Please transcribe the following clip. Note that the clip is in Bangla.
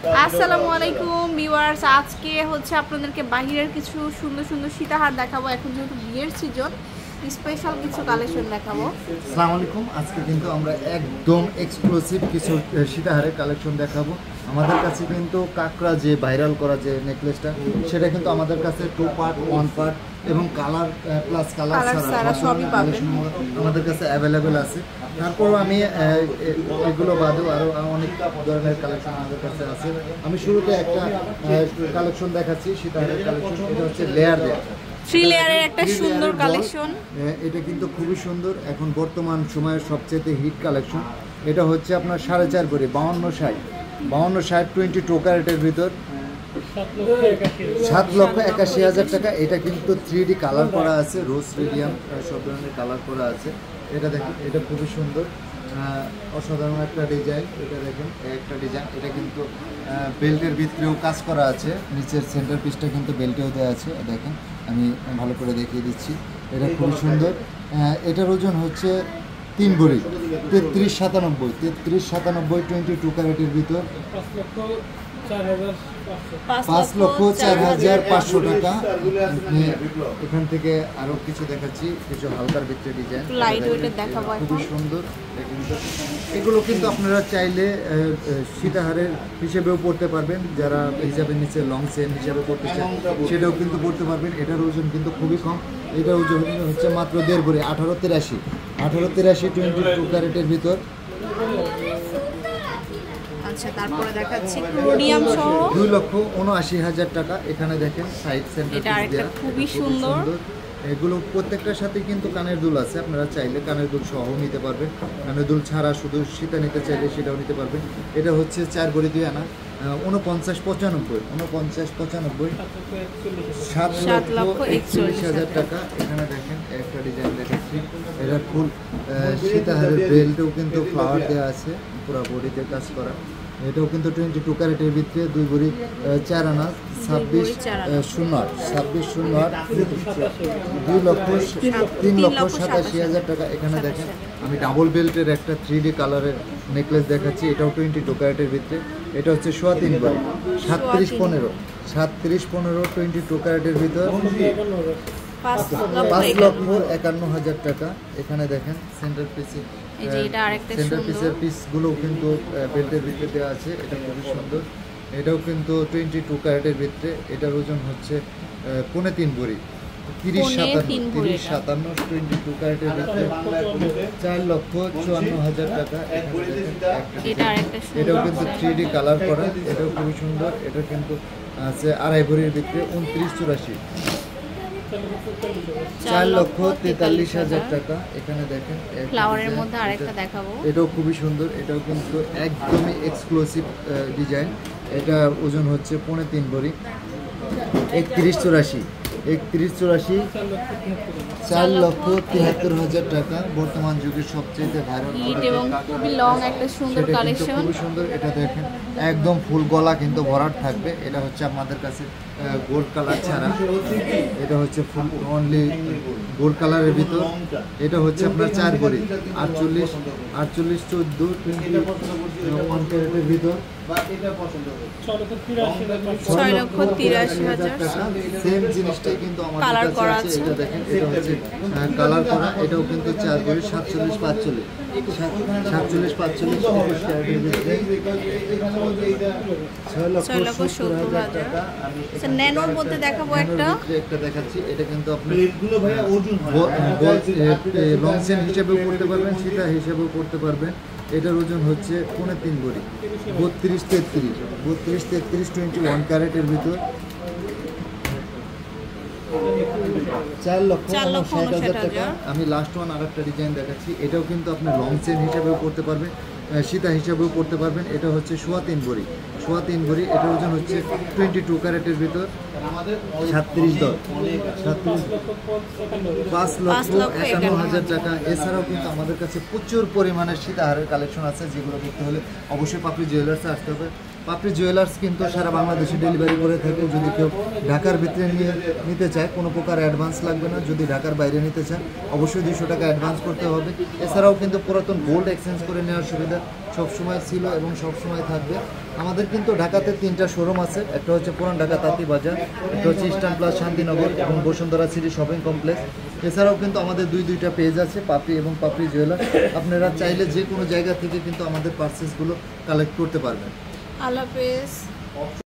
আসসালামু আলাইকুম ভিউয়ার্স, আজকে হচ্ছে আপনাদেরকে বাহিরের কিছু সুন্দর সুন্দর সীতাহার দেখাবো। এখন যেহেতু বিয়ের সিজন, স্পেশাল কিছু কালেকশন দেখাবো। আসসালামু আলাইকুম। আজকে কিন্তু আমরা একদম এক্সক্লুসিভ কিছু সীতাহারের কালেকশন দেখাবো। আমাদের কাছে কিন্তু কাকড়া যে ভাইরাল করা যে নেকলেসটা, সেটা কিন্তু আমাদের কাছে 2 পার্ট 1 পার্ট এবং কালার প্লাস কালার ছাড়া সবই কালেকশন আমাদের কাছে অ্যাভেলেবেল আছে। তারপরও আমি এগুলো বাদেও আরও অনেক ধরনের কালেকশন আমাদের কাছে আছে। আমি শুরুতে একটা কালেকশন দেখাচ্ছি, সীতাহারের কালেকশন। এটা হচ্ছে লেয়ার দেওয়া 3 লেয়ারের একটা সুন্দর কালেকশন। এটা কিন্তু খুবই সুন্দর, এখন বর্তমান সময়ের সবচেয়ে হিট কালেকশন। এটা হচ্ছে আপনার 4.5 ভরি 52 22 ক্যারেটের ভিতর 7,81,000 টাকা। এটা কিন্তু 3D কালার করা আছে, রোজ মিডিয়াম সব ধরনের কালার করা আছে। এটা দেখেন, এটা খুবই সুন্দর, অসাধারণ একটা ডিজাইন। এটা দেখেন একটা ডিজাইন, এটা কিন্তু বেল্টের ভিতরেও কাজ করা আছে, নিচের সেন্টার পিসটা কিন্তু বেল্টেও দেওয়া আছে। দেখেন, আমি ভালো করে দেখিয়ে দিচ্ছি। এটা খুবই সুন্দর। এটার ওজন হচ্ছে 3 ভরি 3397 22 ক্যারেটের ভিতর 5,04,500 টাকা। এখান থেকে আরো কিছু দেখাচ্ছি, কিছু হালকার ভিতরে ডিজাইন খুবই সুন্দর। এগুলো কিন্তু আপনারা চাইলে সীতাহারের হিসেবেও পড়তে পারবেন, যারা হিসাবের নিচে লং চেন হিসেবে পড়তে চান সেটাও কিন্তু পড়তে পারবেন। এটার ওজন কিন্তু খুবই কম, এটার ওজন হচ্ছে মাত্র 1.5 ভরি 1883 22 ক্যারেটের ভিতর। আচ্ছা, তারপরে দেখাচ্ছি ক্রোডিয়াম সহ 2,79,000 টাকা। এখানে দেখেন সাইড সেন্টার এটা একটা খুবই সুন্দর। এগুলো প্রত্যেকটার সাথে কিন্তু কানের দুল আছে, আপনারা চাইলে কানের দুল সহ নিতে পারবেন, কানের দুল ছাড়া শুধু সীতা নিতে চাইলে সেটাও নিতে পারবেন। এটা হচ্ছে 4 ভরি 2 আনা 49,95 7,41,000 টাকা। এখানে দেখেন একটা ডিজাইন দেখাচ্ছি, এটা ফুল সীতাহারের বেল্টেও কিন্তু ফ্লাওয়ার দেওয়া আছে, পুরো বডিতে কাজ করা। এটাও কিন্তু 22 ক্যারেটের ভিতরে 2 ভরি 4 আনা 26,08 3,87,000 টাকা। এখানে দেখেন আমি ডাবল বেল্টের একটা 3D কালারের নেকলেস দেখাচ্ছি, এটাও 22 ক্যারেটের ভিতরে। এটা হচ্ছে 3.5 ভরি 37,15 22 ক্যারেটের ভিতর 5,51,000 টাকা। এখানে দেখেন সেন্টার পিসের পিসগুলো কিন্তু বেল্টের ভিতরে দেওয়া আছে, এটা খুবই সুন্দর। এটাও কিন্তু 22 ক্যারেটের ভিতরে। এটার ওজন হচ্ছে 3.5 ভরি 30,57 22 ক্যারেটের ভিতরে 4,54,000 টাকা। এটাও কিন্তু 3D কালার করা, এটাও খুবই সুন্দর। এটা কিন্তু আছে 2.5 ভরির ভিতরে 29,84 4,43,000 টাকা। এখানে দেখেন ফ্লাওয়ারের মধ্যে আরেকটা দেখাবো, এটাও খুবই সুন্দর। এটাও কিন্তু একদমই এক্সক্লুসিভ ডিজাইন। এটা ওজন হচ্ছে 3.5 ভরি 31,84 4,73,000 টাকা। বর্তমান যুগের সবচেয়ে ভাইরাল এবং খুবই লং একটা সুন্দর কালেকশন, খুবই সুন্দর। এটা দেখেন একদম ফুল গলা কিন্তু ভরাট থাকবে। এটা হচ্ছে আমাদের কাছে গোল্ড কালার ছাড়া, এটা হচ্ছে ফুল অনলি গোল্ড কালারের ভিতর। এটা হচ্ছে আপনার 4 ভরি 48 14 21 ক্যারেটের ভিতর 6,83,000 টাকা। সেম জিনিসটাই কিন্তু আমাদের কাছে আছে। এটা দেখেন, এটা হচ্ছে কালার করা, এটাও কিন্তু 4 ভরি 47 45 ক্যারেটের ভিতরে 6,70,000 টাকা। ন্যানোর মধ্যে দেখাবো একটা দেখাচ্ছি, এটা কিন্তু আপনি লং চেন হিসেবেও করতে পারবেন, সীতা হিসেবেও করতে পারবেন। এটার ওজন হচ্ছে 3.5 ভরি 32-33 21 ক্যারেটের ভিতর 4,59,000 টাকা। আমি লাস্ট ওয়ান আরেকটা ডিজাইন দেখাচ্ছি, এটাও কিন্তু আপনি লং চেন হিসেবেও করতে পারবেন, সীতা হিসাবেও করতে পারবেন। এটা হচ্ছে 3.25 ভরি 3.25 ভরি। এটার ওজন হচ্ছে 22 ক্যারেটের ভিতর 37 5,51,000 টাকা। এছাড়াও কিন্তু আমাদের কাছে প্রচুর পরিমাণে সীতাহারের কালেকশন আছে, যেগুলো দেখতে হলে অবশ্যই পাপড়ি জুয়েলার্সে আসতে হবে। পাপড়ি জুয়েলার্স কিন্তু সারা বাংলাদেশে ডেলিভারি করে থাকে। যদি কেউ ঢাকার ভিতরে নিতে চায় কোনো প্রকার অ্যাডভান্স লাগবে না। যদি ঢাকার বাইরে নিতে চান অবশ্যই 200 টাকা অ্যাডভান্স করতে হবে। এছাড়াও কিন্তু পুরাতন গোল্ড এক্সচেঞ্জ করে নেওয়ার সুবিধা সবসময় ছিল এবং সবসময় থাকবে। আমাদের কিন্তু ঢাকাতে 3টা শোরুম আছে। একটা হচ্ছে পুরান ঢাকা তাঁতি বাজার, একটা হচ্ছে ইস্টার্ন প্লাস শান্তিনগর এবং বসুন্ধরা সিটি শপিং কমপ্লেক্স। এছাড়াও কিন্তু আমাদের দুইটা পেজ আছে, পাপড়ি এবং পাপড়ি জুয়েলার। আপনারা চাইলে যে কোনো জায়গা থেকে কিন্তু আমাদের পার্সেসগুলো কালেক্ট করতে পারবেন। আল্লাহ হাফেজ।